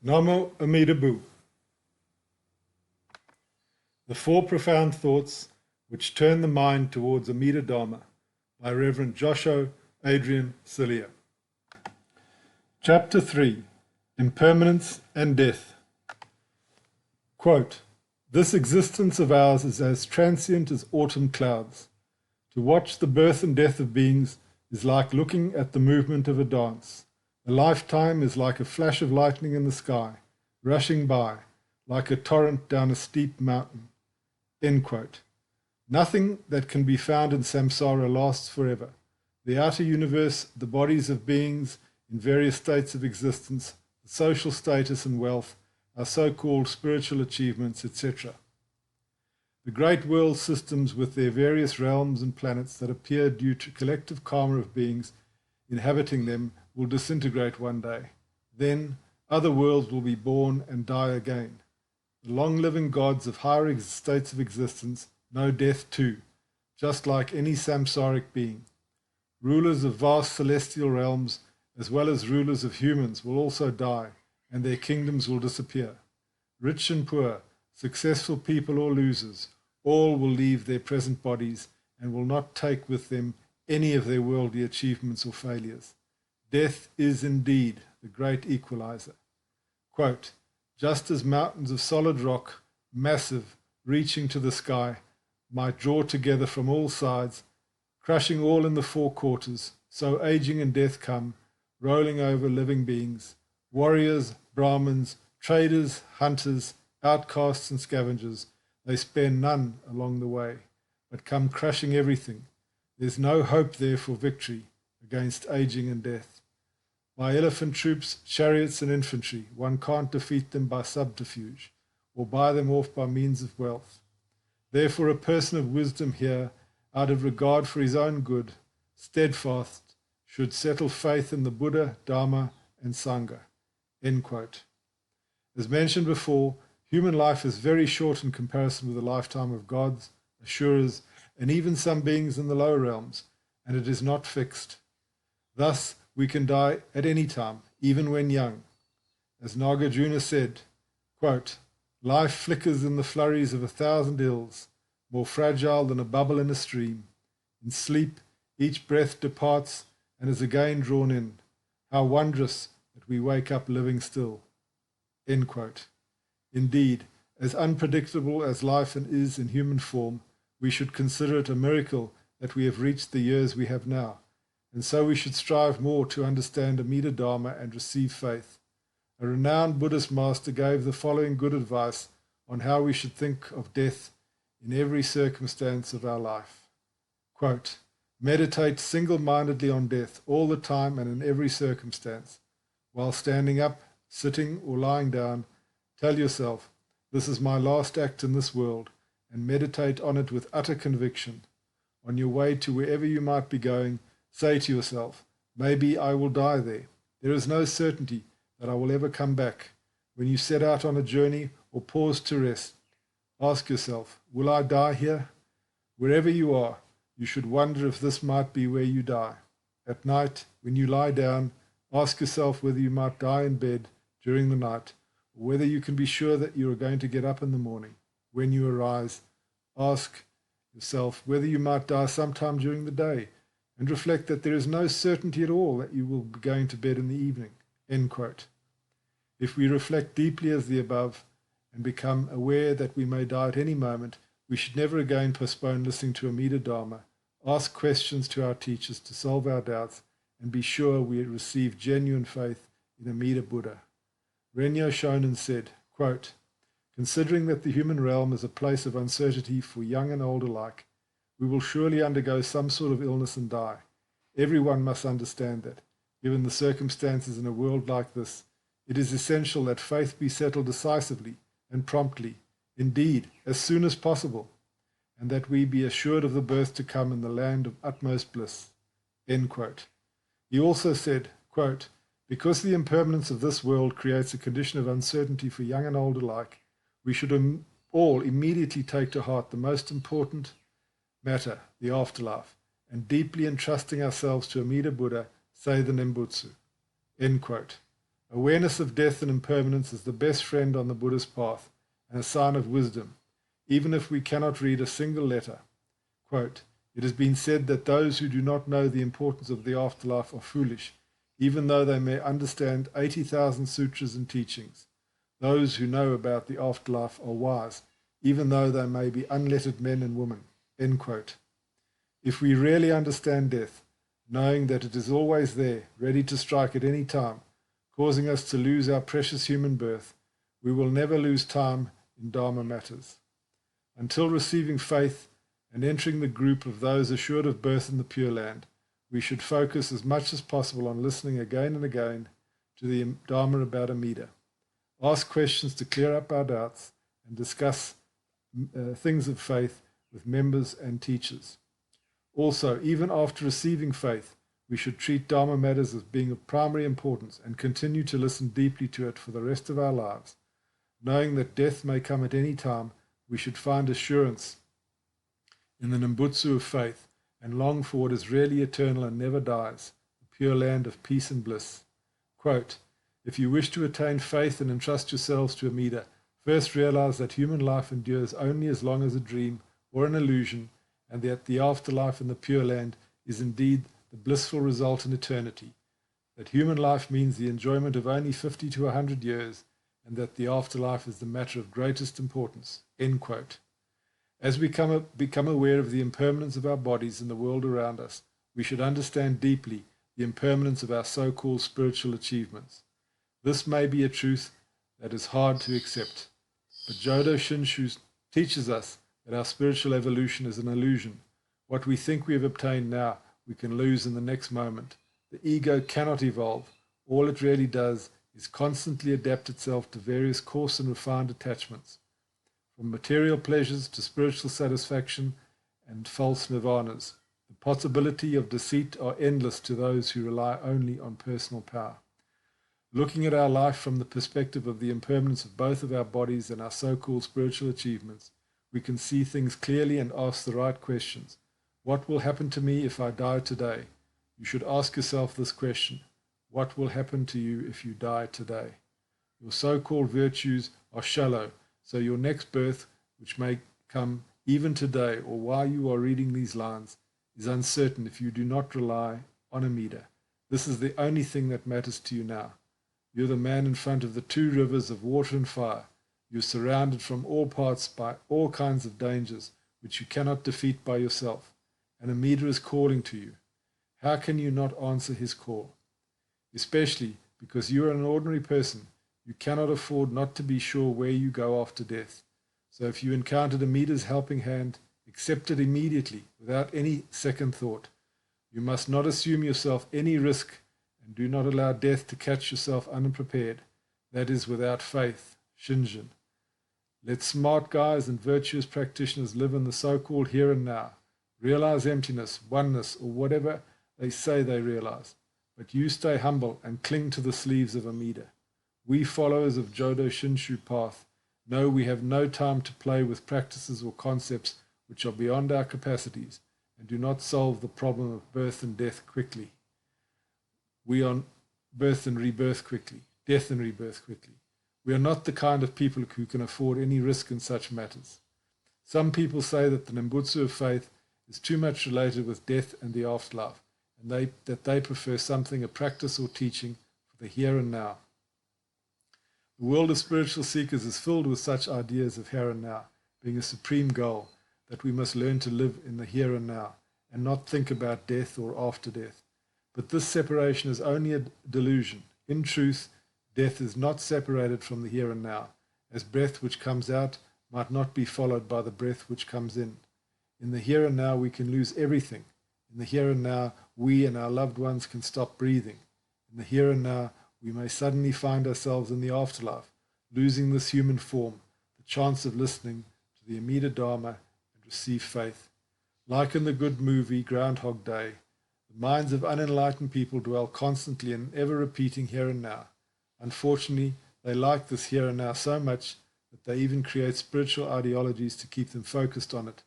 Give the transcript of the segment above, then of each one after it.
Namo Amida Buddha. The Four Profound Thoughts Which Turn the Mind Towards Amida Dharma by Reverend Joshua Adrian Cilia. Chapter 3. Impermanence and Death. Quote, "This existence of ours is as transient as autumn clouds. To watch the birth and death of beings is like looking at the movement of a dance. A lifetime is like a flash of lightning in the sky, rushing by, like a torrent down a steep mountain." End quote. Nothing that can be found in samsara lasts forever. The outer universe, the bodies of beings in various states of existence, the social status and wealth, our so-called spiritual achievements, etc. The great world systems with their various realms and planets that appear due to collective karma of beings inhabiting them will disintegrate one day. Then other worlds will be born and die again. The long-living gods of higher states of existence know death too, just like any samsaric being. Rulers of vast celestial realms, as well as rulers of humans, will also die, and their kingdoms will disappear. Rich and poor, successful people or losers, all will leave their present bodies and will not take with them any of their worldly achievements or failures. Death is indeed the great equalizer. Quote, "Just as mountains of solid rock, massive, reaching to the sky, might draw together from all sides, crushing all in the four quarters, so aging and death come, rolling over living beings, warriors, Brahmins, traders, hunters, outcasts and scavengers, they spare none along the way, but come crushing everything. There's no hope there for victory against aging and death. By elephant troops, chariots and infantry, one can't defeat them by subterfuge, or buy them off by means of wealth. Therefore a person of wisdom here, out of regard for his own good, steadfast, should settle faith in the Buddha, Dharma and Sangha." End quote. As mentioned before, human life is very short in comparison with the lifetime of gods, asuras, and even some beings in the lower realms, and it is not fixed. Thus, we can die at any time, even when young. As Nagarjuna said, quote, "Life flickers in the flurries of 1,000 ills, more fragile than a bubble in a stream. In sleep, each breath departs and is again drawn in. How wondrous that we wake up living still." End quote. Indeed, as unpredictable as life is in human form, we should consider it a miracle that we have reached the years we have now, and so we should strive more to understand Amida Dharma and receive faith. A renowned Buddhist master gave the following good advice on how we should think of death in every circumstance of our life. Quote, "Meditate single-mindedly on death all the time and in every circumstance. While standing up, sitting or lying down, tell yourself, 'This is my last act in this world,' and meditate on it with utter conviction. On your way to wherever you might be going, say to yourself, 'Maybe I will die there. There is no certainty that I will ever come back.' When you set out on a journey or pause to rest, ask yourself, 'Will I die here?' Wherever you are, you should wonder if this might be where you die. At night, when you lie down, ask yourself whether you might die in bed during the night, or whether you can be sure that you are going to get up in the morning. When you arise, ask yourself whether you might die sometime during the day, and reflect that there is no certainty at all that you will be going to bed in the evening." End quote. If we reflect deeply as the above and become aware that we may die at any moment, we should never again postpone listening to Amida Dharma, ask questions to our teachers to solve our doubts, and be sure we receive genuine faith in Amida Buddha. Renyo Shonin said, quote, "Considering that the human realm is a place of uncertainty for young and old alike, we will surely undergo some sort of illness and die. Everyone must understand that, given the circumstances in a world like this, it is essential that faith be settled decisively and promptly, indeed, as soon as possible, and that we be assured of the birth to come in the land of utmost bliss." End quote. He also said, quote, "Because the impermanence of this world creates a condition of uncertainty for young and old alike, we should all immediately take to heart the most important matter, the afterlife, and deeply entrusting ourselves to Amida Buddha, say the Nembutsu." End quote. Awareness of death and impermanence is the best friend on the Buddhist path and a sign of wisdom, even if we cannot read a single letter. Quote, "It has been said that those who do not know the importance of the afterlife are foolish, even though they may understand 80,000 sutras and teachings. Those who know about the afterlife are wise, even though they may be unlettered men and women." End quote. If we really understand death, knowing that it is always there, ready to strike at any time, causing us to lose our precious human birth, we will never lose time in Dharma matters. Until receiving faith and entering the group of those assured of birth in the Pure Land, we should focus as much as possible on listening again and again to the Dharma about Amida. Ask questions to clear up our doubts and discuss things of faith with members and teachers. Also, even after receiving faith, we should treat Dharma matters as being of primary importance and continue to listen deeply to it for the rest of our lives. Knowing that death may come at any time, we should find assurance in the Nimbutsu of faith and long for what is really eternal and never dies, the pure land of peace and bliss. Quote, "If you wish to attain faith and entrust yourselves to Amida, first realize that human life endures only as long as a dream or an illusion, and that the afterlife in the Pure Land is indeed the blissful result in eternity, that human life means the enjoyment of only 50 to 100 years, and that the afterlife is the matter of greatest importance." End quote. As we become aware of the impermanence of our bodies and the world around us, we should understand deeply the impermanence of our so-called spiritual achievements. This may be a truth that is hard to accept, but Jodo Shinshu teaches us that our spiritual evolution is an illusion. What we think we have obtained now, we can lose in the next moment. The ego cannot evolve. All it really does is constantly adapt itself to various coarse and refined attachments, from material pleasures to spiritual satisfaction and false nirvanas. The possibility of deceit are endless to those who rely only on personal power. Looking at our life from the perspective of the impermanence of both of our bodies and our so-called spiritual achievements, we can see things clearly and ask the right questions. What will happen to me if I die today? You should ask yourself this question. What will happen to you if you die today? Your so-called virtues are shallow, so your next birth, which may come even today or while you are reading these lines, is uncertain if you do not rely on Amida. This is the only thing that matters to you now. You're the man in front of the two rivers of water and fire. You're surrounded from all parts by all kinds of dangers which you cannot defeat by yourself, and Amida is calling to you. How can you not answer his call? Especially because you are an ordinary person, you cannot afford not to be sure where you go after death. So if you encountered Amida's helping hand, accept it immediately without any second thought. You must not assume yourself any risk, and do not allow death to catch yourself unprepared. That is without faith, Shinjin. Let smart guys and virtuous practitioners live in the so-called here and now. Realize emptiness, oneness, or whatever they say they realize. But you stay humble and cling to the sleeves of Amida. We followers of Jodo Shinshu path know we have no time to play with practices or concepts which are beyond our capacities and do not solve the problem of birth and death quickly. We are birth and rebirth quickly, death and rebirth quickly. We are not the kind of people who can afford any risk in such matters. Some people say that the Nimbutsu of faith is too much related with death and the afterlife, and that they prefer something, a practice or teaching, for the here and now. The world of spiritual seekers is filled with such ideas of here and now being a supreme goal, that we must learn to live in the here and now and not think about death or after death. But this separation is only a delusion. In truth, death is not separated from the here and now, as breath which comes out might not be followed by the breath which comes in. In the here and now we can lose everything. In the here and now we and our loved ones can stop breathing. In the here and now we may suddenly find ourselves in the afterlife, losing this human form, the chance of listening to the Amida Dharma and receive faith. Like in the good movie Groundhog Day, the minds of unenlightened people dwell constantly in an ever-repeating here and now. Unfortunately, they like this here and now so much that they even create spiritual ideologies to keep them focused on it.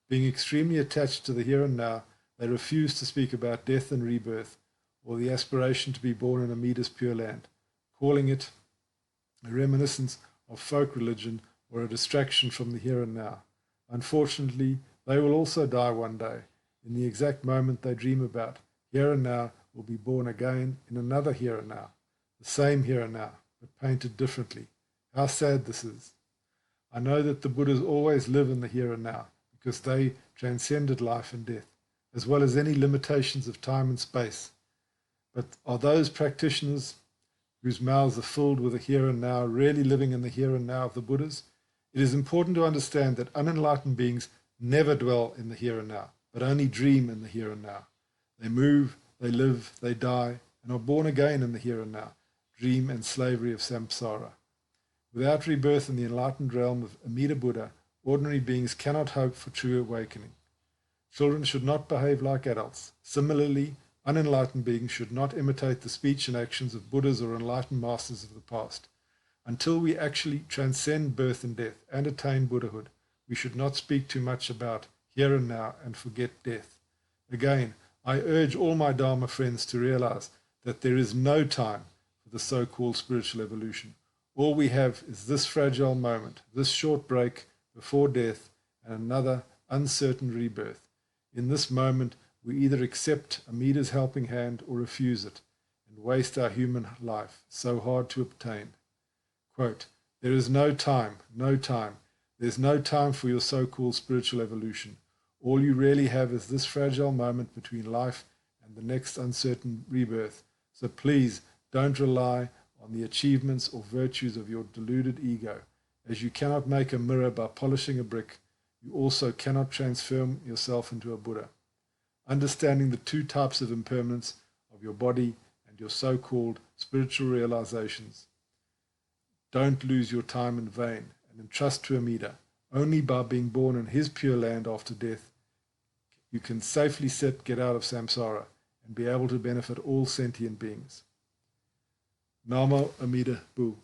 Being extremely attached to the here and now, they refuse to speak about death and rebirth, or the aspiration to be born in Amida's Pure Land. calling it a reminiscence of folk religion or a distraction from the here and now. Unfortunately, they will also die one day. In the exact moment they dream about, here and now will be born again in another here and now, the same here and now, but painted differently. How sad this is. I know that the Buddhas always live in the here and now, because they transcended life and death, as well as any limitations of time and space. But are those practitioners whose mouths are filled with the here and now really living in the here and now of the Buddhas? It is important to understand that unenlightened beings never dwell in the here and now, but only dream in the here and now. They move, they live, they die, and are born again in the here and now, dream and slavery of samsara. Without rebirth in the enlightened realm of Amida Buddha, ordinary beings cannot hope for true awakening. Children should not behave like adults. Similarly, unenlightened beings should not imitate the speech and actions of Buddhas or enlightened masters of the past. Until we actually transcend birth and death and attain Buddhahood, we should not speak too much about here and now and forget death. Again, I urge all my Dharma friends to realize that there is no time for the so-called spiritual evolution. All we have is this fragile moment, this short break before death and another uncertain rebirth. In this moment, we either accept Amida's helping hand or refuse it and waste our human life, so hard to obtain. Quote, there is no time, no time. There's no time for your so-called spiritual evolution. All you really have is this fragile moment between life and the next uncertain rebirth. So please don't rely on the achievements or virtues of your deluded ego. As you cannot make a mirror by polishing a brick, you also cannot transform yourself into a Buddha. Understanding the two types of impermanence of your body and your so-called spiritual realizations. Don't lose your time in vain and entrust to Amida. Only by being born in his pure land after death, you can safely get out of samsara and be able to benefit all sentient beings. Namo Amida Buddha.